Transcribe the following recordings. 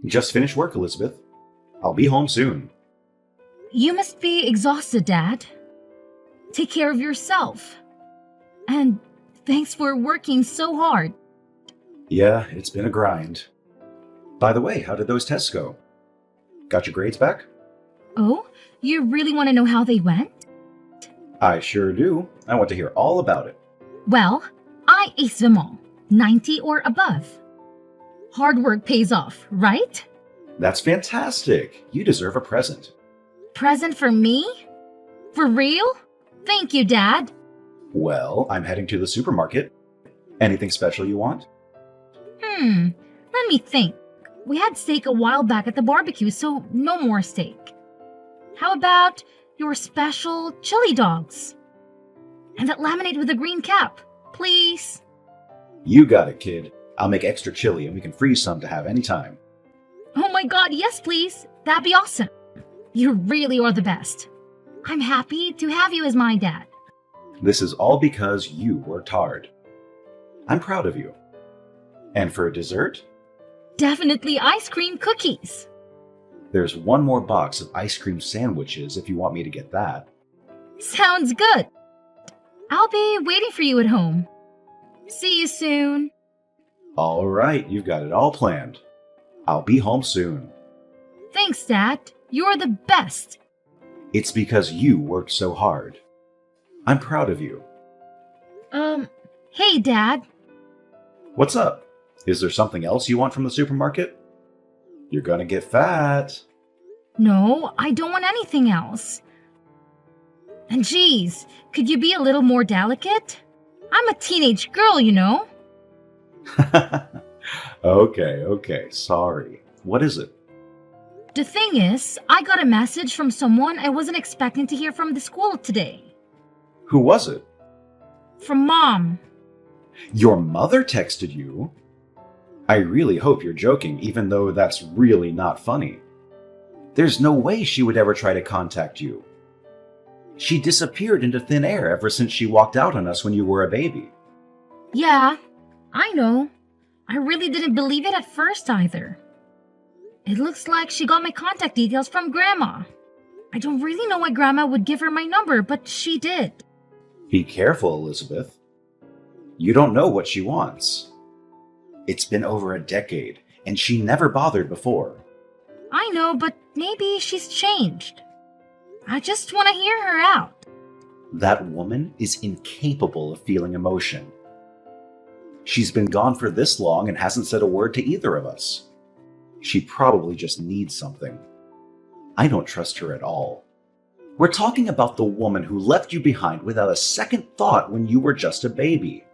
Just finished work, Elizabeth. I'll be home soon. You must be exhausted, Dad. Take care of yourself. And thanks for working so hard. Yeah, it's been a grind. By the way, how did those tests go? Got your grades back? Oh, you really want to know how they went? I sure do. I want to hear all about it. Well, I aced them all, 90 or above. Hard work pays off, right? That's fantastic. You deserve a present. Present for me? For real? Thank you, Dad. Well, I'm heading to the supermarket. Anything special you want? Let me think. We had steak a while back at the barbecue, so no more steak. How about your special chili dogs? And that lemonade with a green cap, please. You got it, kid. I'll make extra chili and we can freeze some to have anytime. Oh my god, yes please. That'd be awesome. You really are the best. I'm happy to have you as my dad. This is all because you worked hard. I'm proud of you. And for dessert, Definitely ice cream cookies. there's one more box of ice cream sandwiches if you want me to get that. Sounds good. I'll be waiting for you at home. See you soon. All right, you've got it all planned. I'll be home soon. Thanks, Dad. You're the best. It's because you worked so hard. I'm proud of you. Hey, Dad. What's up? Is there something else you want from the supermarket? You're gonna get fat. No, I don't want anything else. And geez, could you be a little more delicate? I'm a teenage girl, you know. Okay, sorry. What is it? The thing is, I got a message from someone I wasn't expecting to hear from the school today. Who was it? From Mom. Your mother texted you? I really hope you're joking, even though that's really not funny. There's no way she would ever try to contact you. She disappeared into thin air ever since she walked out on us when you were a baby. Yeah, I know. I really didn't believe it at first either. It looks like she got my contact details from Grandma. I don't really know why Grandma would give her my number, but she did. Be careful, Elizabeth. You don't know what she wants. It's been over a decade, and she never bothered before. I know, but maybe she's changed. I just want to hear her out. That woman is incapable of feeling emotion. She's been gone for this long and hasn't said a word to either of us. She probably just needs something. I don't trust her at all. We're talking about the woman who left you behind without a second thought when you were just a baby.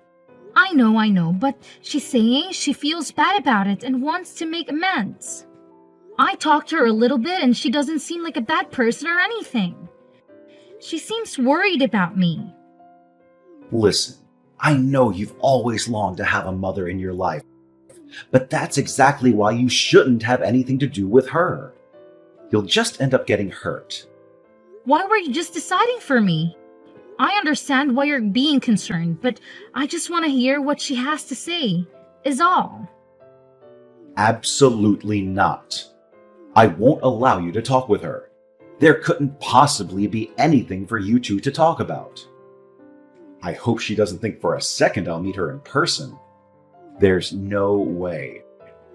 I know, but she's saying she feels bad about it and wants to make amends. I talked to her a little bit and she doesn't seem like a bad person or anything. She seems worried about me. Listen, I know you've always longed to have a mother in your life, but that's exactly why you shouldn't have anything to do with her. You'll just end up getting hurt. Why were you just deciding for me? I understand why you're being concerned, but I just want to hear what she has to say, is all. Absolutely not. I won't allow you to talk with her. There couldn't possibly be anything for you two to talk about. I hope she doesn't think for a second I'll meet her in person. There's no way.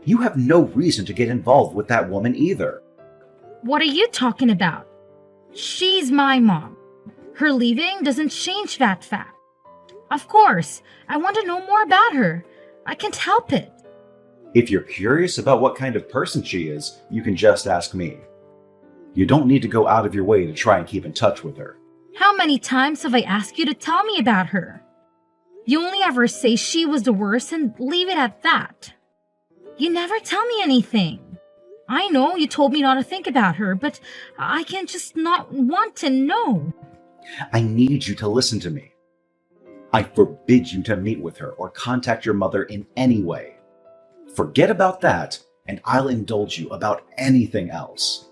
You have no reason to get involved with that woman either. What are you talking about? She's my mom. Her leaving doesn't change that fact. Of course, I want to know more about her. I can't help it. If you're curious about what kind of person she is, you can just ask me. You don't need to go out of your way to try and keep in touch with her. How many times have I asked you to tell me about her? You only ever say she was the worst and leave it at that. You never tell me anything. I know you told me not to think about her, but I can just not want to know. I need you to listen to me. I forbid you to meet with her or contact your mother in any way. Forget about that, and I'll indulge you about anything else.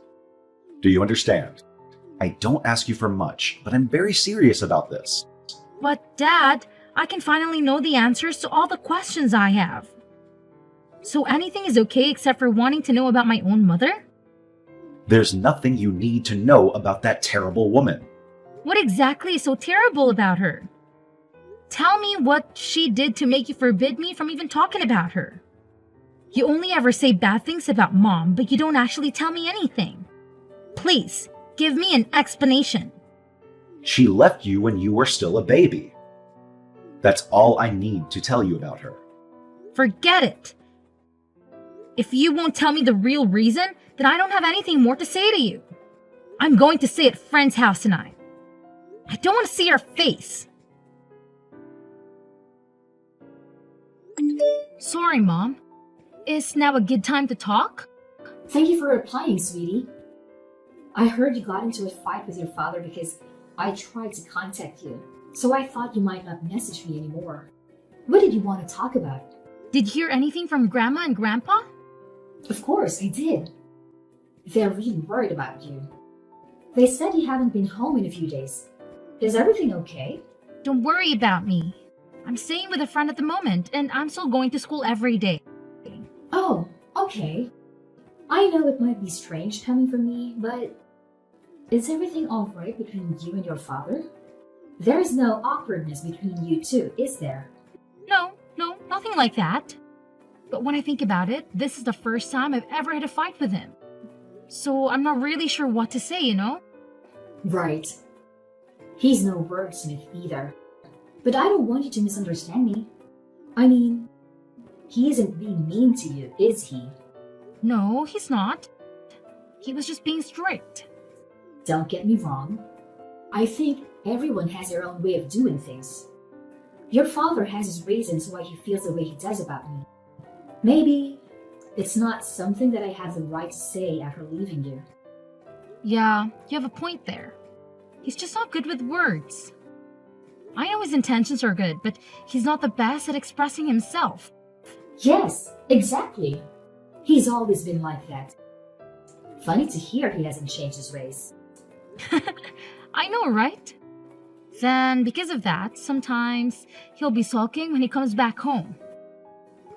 Do you understand? I don't ask you for much, but I'm very serious about this. But Dad, I can finally know the answers to all the questions I have. So anything is okay except for wanting to know about my own mother? There's nothing you need to know about that terrible woman. What exactly is so terrible about her? Tell me what she did to make you forbid me from even talking about her. You only ever say bad things about Mom, but you don't actually tell me anything. Please, give me an explanation. She left you when you were still a baby. That's all I need to tell you about her. Forget it. If you won't tell me the real reason, then I don't have anything more to say to you. I'm going to stay at friend's house tonight. I don't want to see her face. Sorry, Mom. Is now a good time to talk? Thank you for replying, sweetie. I heard you got into a fight with your father because I tried to contact you, so I thought you might not message me anymore. What did you want to talk about? Did you hear anything from Grandma and Grandpa? Of course, I did. They're really worried about you. They said you haven't been home in a few days. Is everything okay? Don't worry about me. I'm staying with a friend at the moment, and I'm still going to school every day. Oh, okay. I know it might be strange coming from me, but is everything all right between you and your father? There is no awkwardness between you two, is there? No, nothing like that. But when I think about it, this is the first time I've ever had a fight with him. So I'm not really sure what to say, you know? Right. He's no wordsmith either. But I don't want you to misunderstand me. I mean, he isn't being mean to you, is he? No, he's not. He was just being strict. Don't get me wrong. I think everyone has their own way of doing things. Your father has his reasons why he feels the way he does about me. Maybe it's not something that I have the right to say after leaving you. Yeah, you have a point there. He's just not good with words. I know his intentions are good, but he's not the best at expressing himself. Yes, exactly. He's always been like that. Funny to hear he hasn't changed his ways. I know, right? Then, because of that, sometimes he'll be sulking when he comes back home.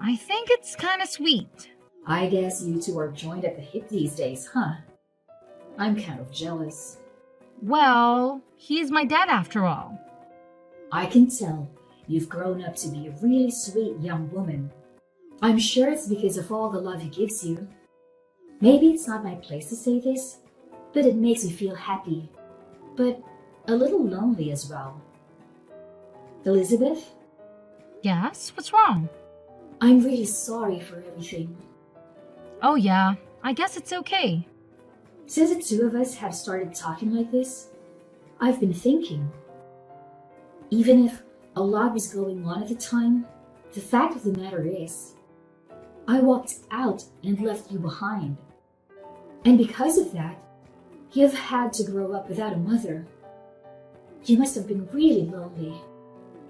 I think it's kind of sweet. I guess you two are joined at the hip these days, huh? I'm kind of jealous. Well, he is my dad after all. I can tell you've grown up to be a really sweet young woman. I'm sure it's because of all the love he gives you. Maybe it's not my place to say this, but it makes me feel happy, but a little lonely as well. Elizabeth, Yes? What's wrong? I'm really sorry for everything. Oh yeah, I guess it's okay. Since the two of us have started talking like this, I've been thinking. Even if a lot was going on at the time, the fact of the matter is, I walked out and left you behind. And because of that, you've had to grow up without a mother. You must have been really lonely.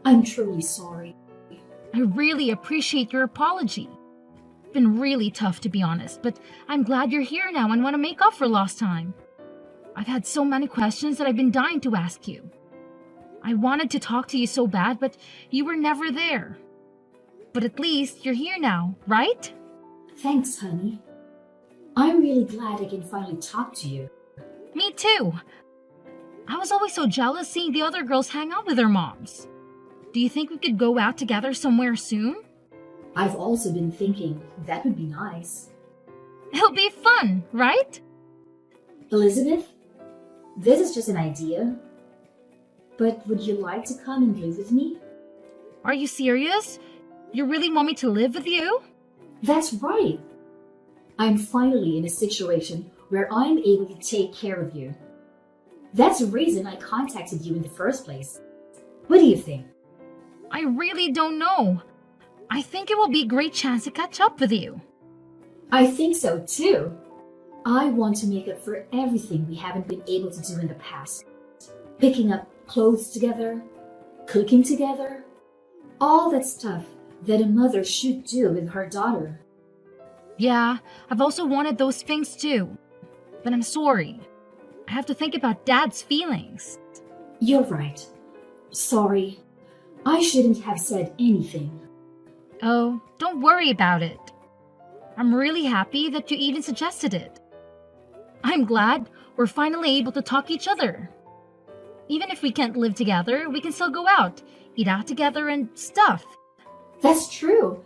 I'm truly sorry. I really appreciate your apology. It's been really tough, to be honest, but I'm glad you're here now and want to make up for lost time. I've had so many questions that I've been dying to ask you. I wanted to talk to you so bad, but you were never there. But at least you're here now, right? Thanks, honey. I'm really glad I can finally talk to you. Me too. I was always so jealous seeing the other girls hang out with their moms. Do you think we could go out together somewhere soon? I've also been thinking that would be nice. It'll be fun, right? Elizabeth, this is just an idea. But would you like to come and live with me? Are you serious? You really want me to live with you? That's right. I'm finally in a situation where I'm able to take care of you. That's the reason I contacted you in the first place. What do you think? I really don't know. I think it will be a great chance to catch up with you. I think so too. I want to make up for everything we haven't been able to do in the past. Picking up clothes together, cooking together, all that stuff that a mother should do with her daughter. Yeah, I've also wanted those things too. But I'm sorry. I have to think about Dad's feelings. You're right. Sorry. I shouldn't have said anything. Oh, don't worry about it. I'm really happy that you even suggested it. I'm glad we're finally able to talk to each other. Even if we can't live together, we can still go out, eat out together and stuff. That's true.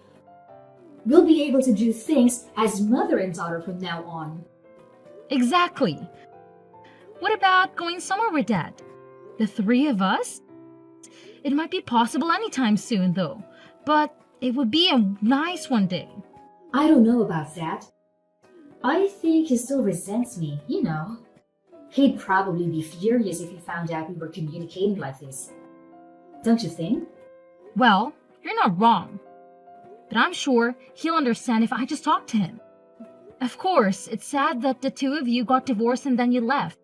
We'll be able to do things as mother and daughter from now on. Exactly. What about going somewhere with Dad? The three of us? It might be possible anytime soon, though, but it would be a nice one day. I don't know about that. I think he still resents me, you know. He'd probably be furious if he found out we were communicating like this. Don't you think? Well, you're not wrong. But I'm sure he'll understand if I just talk to him. Of course, it's sad that the two of you got divorced and then you left.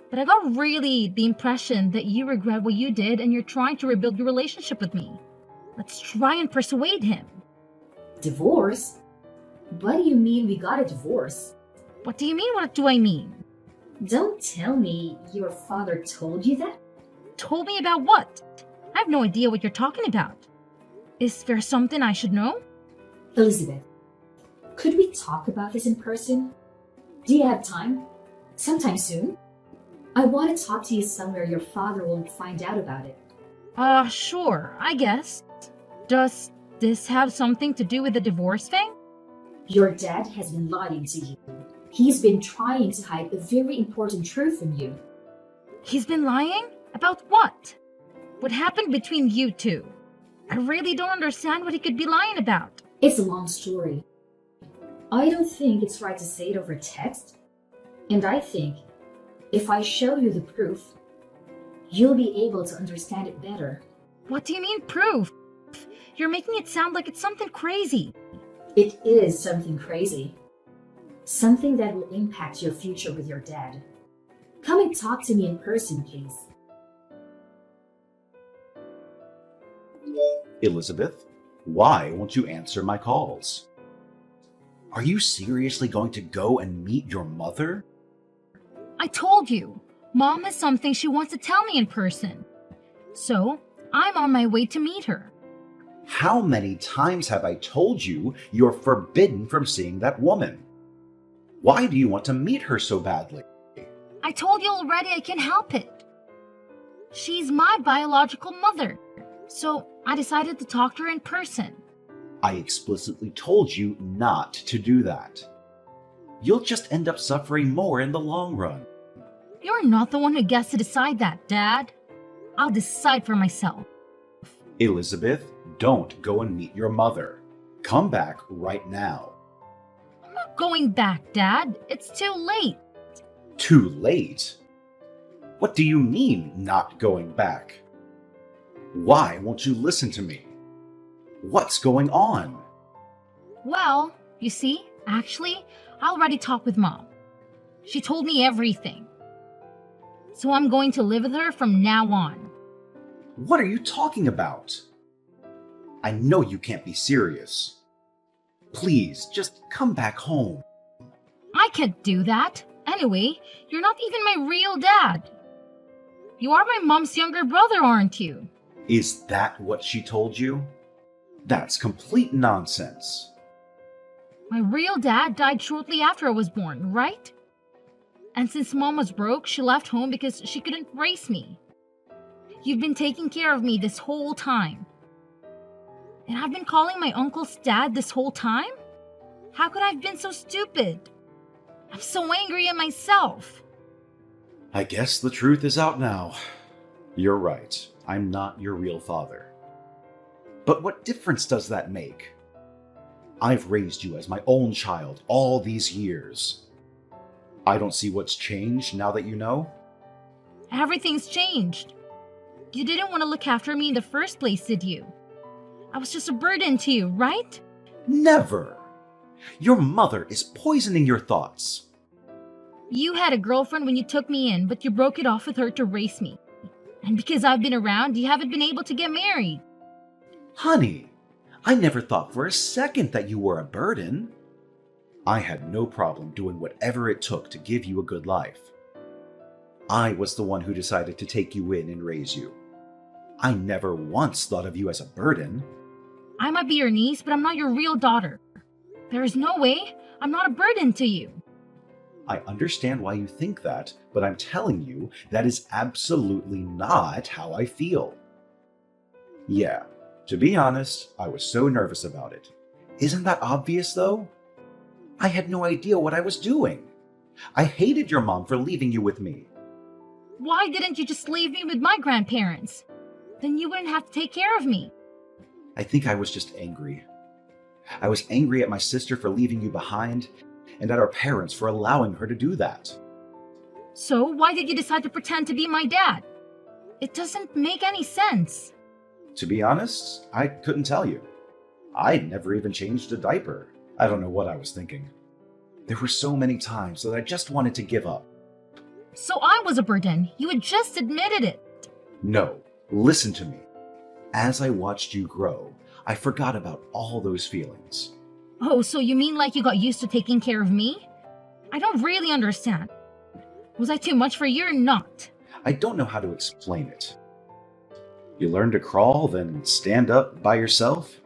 But I got really the impression that you regret what you did and you're trying to rebuild your relationship with me. Let's try and persuade him. Divorce? What do you mean we got a divorce? What do you mean? What do I mean? Don't tell me your father told you that? Told me about what? I have no idea what you're talking about. Is there something I should know? Elizabeth, could we talk about this in person? Do you have time? Sometime soon? I want to talk to you somewhere your father won't find out about it. Sure, I guess. Does this have something to do with the divorce thing? Your dad has been lying to you. He's been trying to hide a very important truth from you. He's been lying? About what? What happened between you two? I really don't understand what he could be lying about. It's a long story. I don't think it's right to say it over text. And I think if I show you the proof, you'll be able to understand it better. What do you mean proof? You're making it sound like it's something crazy. It is something crazy. Something that will impact your future with your dad. Come and talk to me in person, please. Elizabeth, why won't you answer my calls? Are you seriously going to go and meet your mother? I told you, Mom has something she wants to tell me in person. So, I'm on my way to meet her. How many times have I told you you're forbidden from seeing that woman? Why do you want to meet her so badly? I told you already I can't help it. She's my biological mother. So, I decided to talk to her in person. I explicitly told you not to do that. You'll just end up suffering more in the long run. You're not the one who gets to decide that, Dad. I'll decide for myself. Elizabeth, don't go and meet your mother. Come back right now. I'm not going back, Dad. It's too late. Too late? What do you mean, not going back? Why won't you listen to me? What's going on? Well, you see, actually, I already talked with Mom. She told me everything. So I'm going to live with her from now on. What are you talking about? I know you can't be serious. Please, just come back home. I can't do that. Anyway, you're not even my real dad. You are my mom's younger brother, aren't you? Is that what she told you? That's complete nonsense. My real dad died shortly after I was born, right? And since Mom was broke, she left home because she couldn't raise me. You've been taking care of me this whole time. And I've been calling my uncle's dad this whole time? How could I have been so stupid? I'm so angry at myself. I guess the truth is out now. You're right. I'm not your real father. But what difference does that make? I've raised you as my own child all these years. I don't see what's changed now that you know. Everything's changed. You didn't want to look after me in the first place, did you? I was just a burden to you, right? Never! Your mother is poisoning your thoughts. You had a girlfriend when you took me in, but you broke it off with her to raise me. And because I've been around, you haven't been able to get married. Honey, I never thought for a second that you were a burden. I had no problem doing whatever it took to give you a good life. I was the one who decided to take you in and raise you. I never once thought of you as a burden. I might be your niece, but I'm not your real daughter. There is no way. I'm not a burden to you. I understand why you think that, but I'm telling you that is absolutely not how I feel. Yeah, to be honest, I was so nervous about it. Isn't that obvious, though? I had no idea what I was doing. I hated your mom for leaving you with me. Why didn't you just leave me with my grandparents? Then you wouldn't have to take care of me. I think I was just angry. I was angry at my sister for leaving you behind, and at our parents for allowing her to do that. So why did you decide to pretend to be my dad? It doesn't make any sense. To be honest, I couldn't tell you. I'd never even changed a diaper. I don't know what I was thinking. There were so many times that I just wanted to give up. So I was a burden. You had just admitted it. No, listen to me. As I watched you grow, I forgot about all those feelings. Oh, so you mean like you got used to taking care of me? I don't really understand. Was I too much for you or not? I don't know how to explain it. You learned to crawl, then stand up by yourself.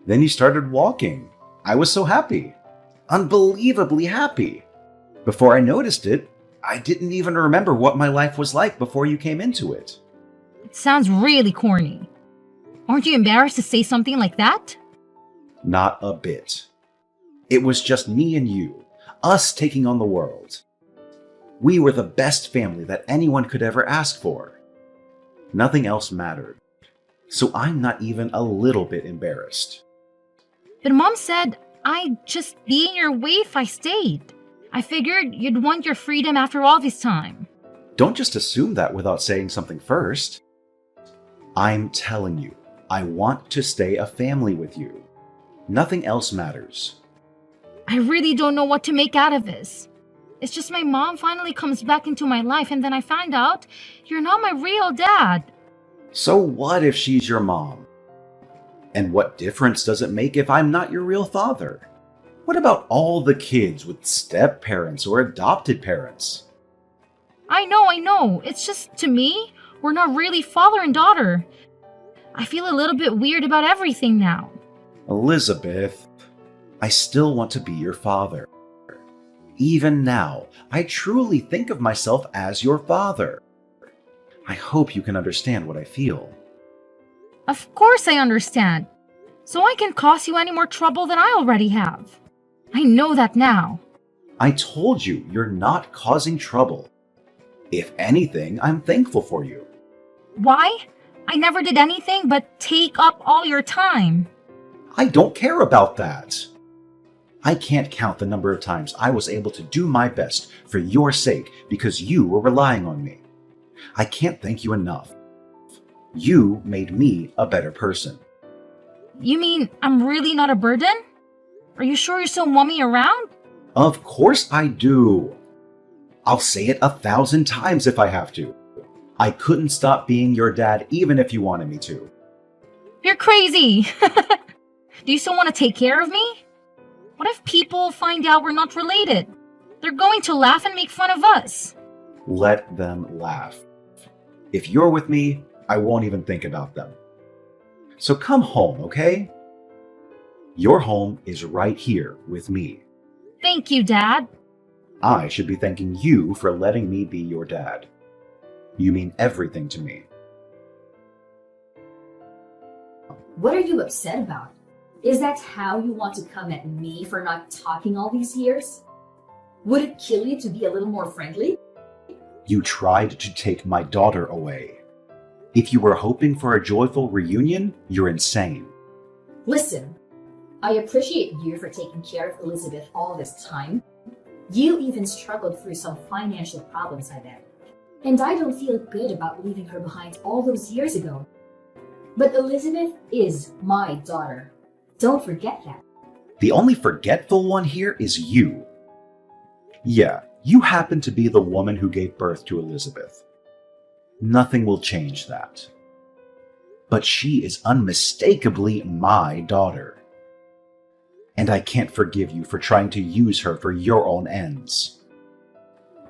Then you started walking. I was so happy. Unbelievably happy. Before I noticed it, I didn't even remember what my life was like before you came into it. It sounds really corny. Aren't you embarrassed to say something like that? Not a bit. It was just me and you, us taking on the world. We were the best family that anyone could ever ask for. Nothing else mattered. So I'm not even a little bit embarrassed. But Mom said I'd just be in your way if I stayed. I figured you'd want your freedom after all this time. Don't just assume that without saying something first. I'm telling you, I want to stay a family with you. Nothing else matters. I really don't know what to make out of this. It's just my mom finally comes back into my life and then I find out you're not my real dad. So what if she's your mom? And what difference does it make if I'm not your real father? What about all the kids with step-parents or adopted parents? I know. It's just, to me, we're not really father and daughter. I feel a little bit weird about everything now. Elizabeth, I still want to be your father. Even now, I truly think of myself as your father. I hope you can understand what I feel. Of course I understand. So I can cause you any more trouble than I already have. I know that now. I told you you're not causing trouble. If anything, I'm thankful for you. Why? I never did anything but take up all your time. I don't care about that. I can't count the number of times I was able to do my best for your sake because you were relying on me. I can't thank you enough. You made me a better person. You mean I'm really not a burden? Are you sure you still want me around? Of course I do. I'll say it 1,000 times if I have to. I couldn't stop being your dad even if you wanted me to. You're crazy! Do you still want to take care of me? What if people find out we're not related? They're going to laugh and make fun of us. Let them laugh. If you're with me, I won't even think about them. So come home, okay? Your home is right here with me. Thank you, Dad. I should be thanking you for letting me be your dad. You mean everything to me. What are you upset about? Is that how you want to come at me for not talking all these years? Would it kill you to be a little more friendly? You tried to take my daughter away. If you were hoping for a joyful reunion, you're insane. Listen, I appreciate you for taking care of Elizabeth all this time. You even struggled through some financial problems, I bet. And I don't feel good about leaving her behind all those years ago. But Elizabeth is my daughter. Don't forget that. The only forgetful one here is you. Yeah, you happen to be the woman who gave birth to Elizabeth. Nothing will change that. But she is unmistakably my daughter. And I can't forgive you for trying to use her for your own ends.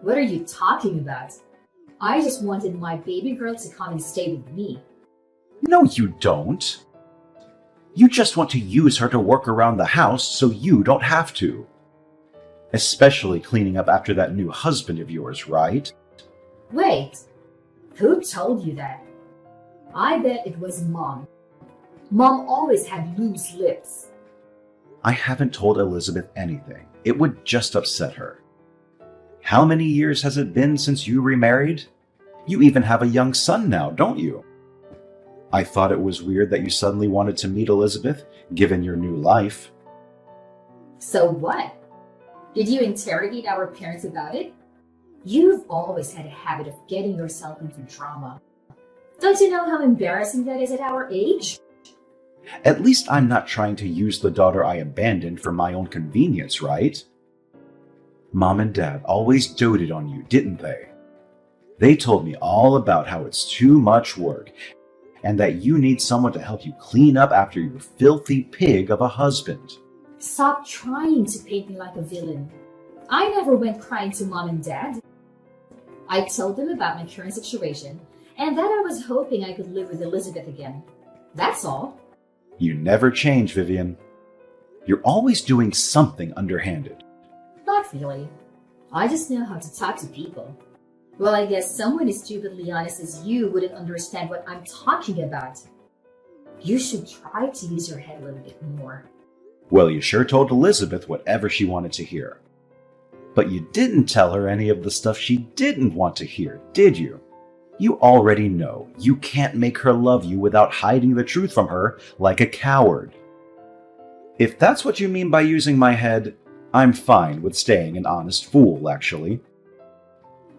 What are you talking about? I just wanted my baby girl to come and stay with me. No, you don't. You just want to use her to work around the house so you don't have to. Especially cleaning up after that new husband of yours, right? Wait, who told you that? I bet it was Mom. Mom always had loose lips. I haven't told Elizabeth anything. It would just upset her. How many years has it been since you remarried? You even have a young son now, don't you? I thought it was weird that you suddenly wanted to meet Elizabeth, given your new life. So what? Did you interrogate our parents about it? You've always had a habit of getting yourself into drama. Don't you know how embarrassing that is at our age? At least I'm not trying to use the daughter I abandoned for my own convenience, right? Mom and Dad always doted on you, didn't they? They told me all about how it's too much work and that you need someone to help you clean up after your filthy pig of a husband. Stop trying to paint me like a villain. I never went crying to Mom and Dad. I told them about my current situation and that I was hoping I could live with Elizabeth again. That's all. You never change, Vivian. You're always doing something underhanded. Not really. I just know how to talk to people. Well, I guess someone as stupidly honest as you wouldn't understand what I'm talking about. You should try to use your head a little bit more. Well, you sure told Elizabeth whatever she wanted to hear. But you didn't tell her any of the stuff she didn't want to hear, did you? You already know you can't make her love you without hiding the truth from her like a coward. If that's what you mean by using my head, I'm fine with staying an honest fool, actually.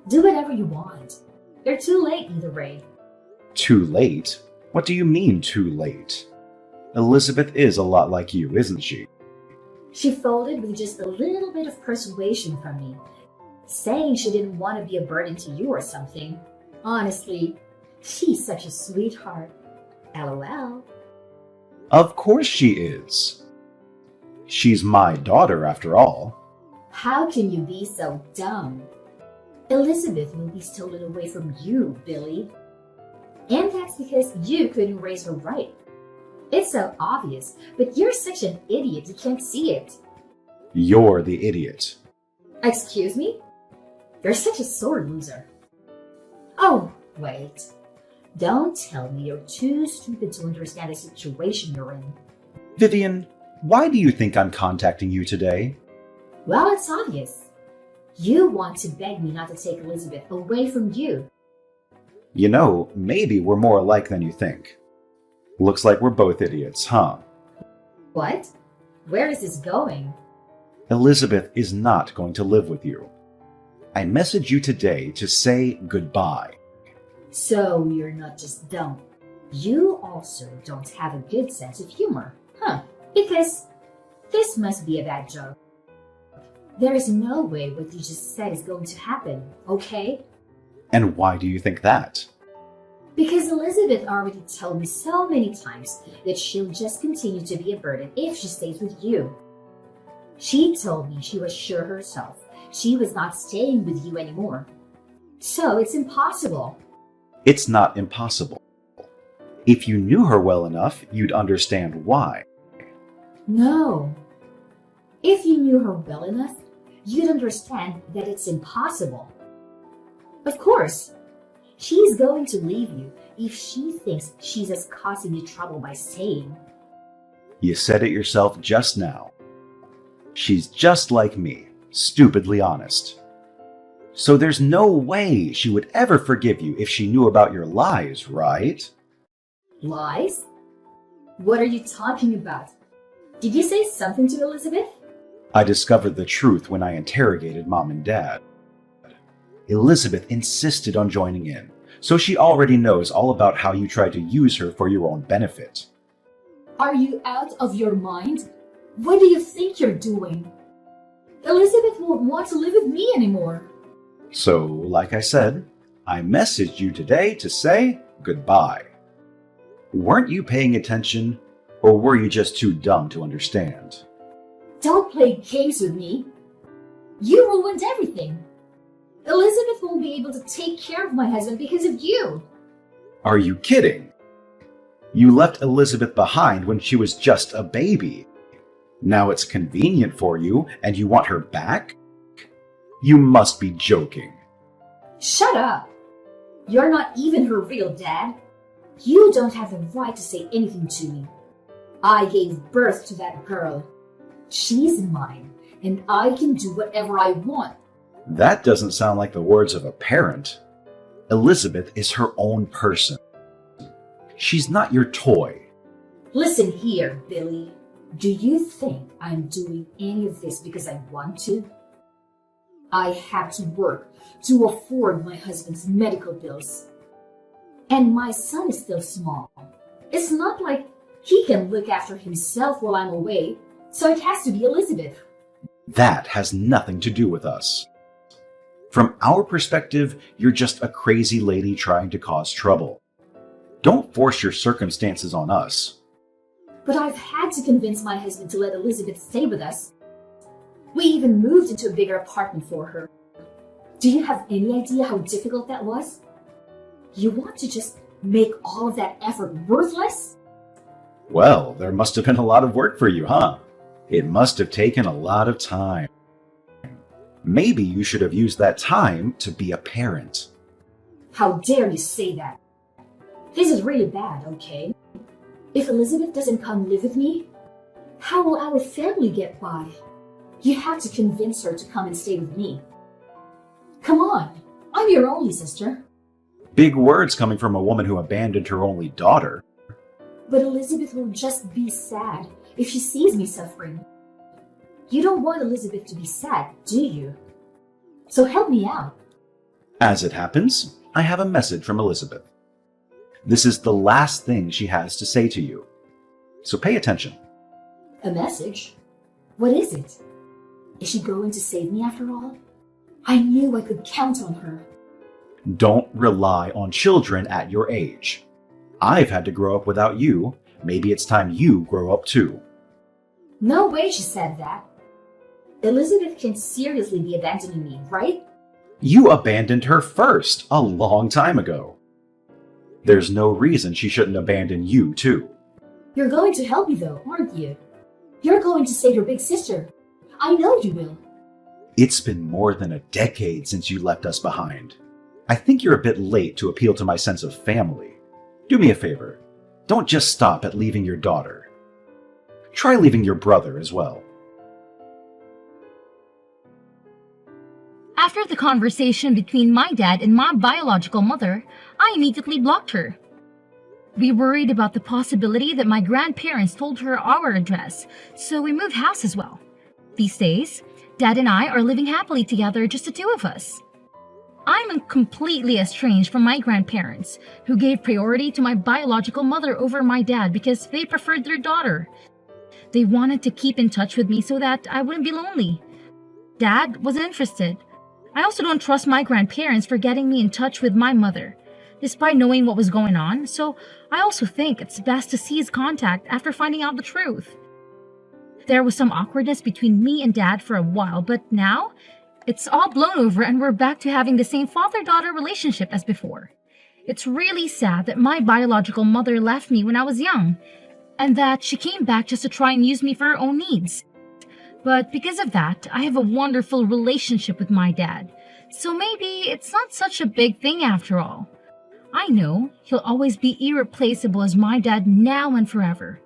Do whatever you want. You're too late either way. Too late? What do you mean, too late? Elizabeth is a lot like you, isn't she? She folded with just a little bit of persuasion from me, saying she didn't want to be a burden to you or something. Honestly, she's such a sweetheart. LOL. Of course she is. She's my daughter, after all. How can you be so dumb? Elizabeth will be stolen away from you, Billy. And that's because you couldn't raise her right. It's so obvious, but you're such an idiot you can't see it. You're the idiot. Excuse me? You're such a sore loser. Oh, wait. Don't tell me you're too stupid to understand the situation you're in. Vivian, why do you think I'm contacting you today? Well, it's obvious. You want to beg me not to take Elizabeth away from you. You know, maybe we're more alike than you think. Looks like we're both idiots, huh? What? Where is this going? Elizabeth is not going to live with you. I messaged you today to say goodbye. So you're not just dumb. You also don't have a good sense of humor, huh? Because this must be a bad joke. There is no way what you just said is going to happen, okay? And why do you think that? Because Elizabeth already told me so many times that she'll just continue to be a burden if she stays with you. She told me she was sure herself she was not staying with you anymore. So it's impossible. It's not impossible. If you knew her well enough, you'd understand why. No. If you knew her well enough, you'd understand that it's impossible. Of course, she's going to leave you if she thinks she's just causing you trouble by staying. You said it yourself just now. She's just like me, stupidly honest. So there's no way she would ever forgive you if she knew about your lies, right? Lies? What are you talking about? Did you say something to Elizabeth? I discovered the truth when I interrogated Mom and Dad. Elizabeth insisted on joining in, so she already knows all about how you tried to use her for your own benefit. Are you out of your mind? What do you think you're doing? Elizabeth won't want to live with me anymore. So, like I said, I messaged you today to say goodbye. Weren't you paying attention, or were you just too dumb to understand? Don't play games with me. You ruined everything. Elizabeth won't be able to take care of my husband because of you. Are you kidding? You left Elizabeth behind when she was just a baby. Now it's convenient for you and you want her back? You must be joking. Shut up! You're not even her real dad. You don't have the right to say anything to me. I gave birth to that girl. She's mine, and I can do whatever I want. That doesn't sound like the words of a parent. Elizabeth is her own person. She's not your toy. Listen here, Billy. Do you think I'm doing any of this because I want to? I have to work to afford my husband's medical bills. And my son is still small. It's not like he can look after himself while I'm away, so it has to be Elizabeth. That has nothing to do with us. From our perspective, you're just a crazy lady trying to cause trouble. Don't force your circumstances on us. But I've had to convince my husband to let Elizabeth stay with us. We even moved into a bigger apartment for her. Do you have any idea how difficult that was? You want to just make all of that effort worthless? Well, there must have been a lot of work for you, huh? It must have taken a lot of time. Maybe you should have used that time to be a parent. How dare you say that? This is really bad, okay? If Elizabeth doesn't come live with me, how will our family get by? You have to convince her to come and stay with me. Come on, I'm your only sister. Big words coming from a woman who abandoned her only daughter. But Elizabeth will just be sad if she sees me suffering. You don't want Elizabeth to be sad, do you? So help me out. As it happens, I have a message from Elizabeth. This is the last thing she has to say to you. So pay attention. A message? What is it? Is she going to save me after all? I knew I could count on her. Don't rely on children at your age. I've had to grow up without you. Maybe it's time you grow up too. No way she said that. Elizabeth can seriously be abandoning me, right? You abandoned her first, a long time ago. There's no reason she shouldn't abandon you too. You're going to help me though, aren't you? You're going to save your big sister. I know you will. It's been more than a decade since you left us behind. I think you're a bit late to appeal to my sense of family. Do me a favor. Don't just stop at leaving your daughter. Try leaving your brother as well. After the conversation between my dad and my biological mother, I immediately blocked her. We worried about the possibility that my grandparents told her our address, so we moved house as well. These days, Dad and I are living happily together, just the two of us. I'm completely estranged from my grandparents, who gave priority to my biological mother over my dad because they preferred their daughter. They wanted to keep in touch with me so that I wouldn't be lonely. Dad wasn't interested. I also don't trust my grandparents for getting me in touch with my mother, despite knowing what was going on, so I also think it's best to cease contact after finding out the truth. There was some awkwardness between me and Dad for a while, but now it's all blown over and we're back to having the same father-daughter relationship as before. It's really sad that my biological mother left me when I was young, and that she came back just to try and use me for her own needs. But because of that, I have a wonderful relationship with my dad, so maybe it's not such a big thing after all. I know he'll always be irreplaceable as my dad now and forever.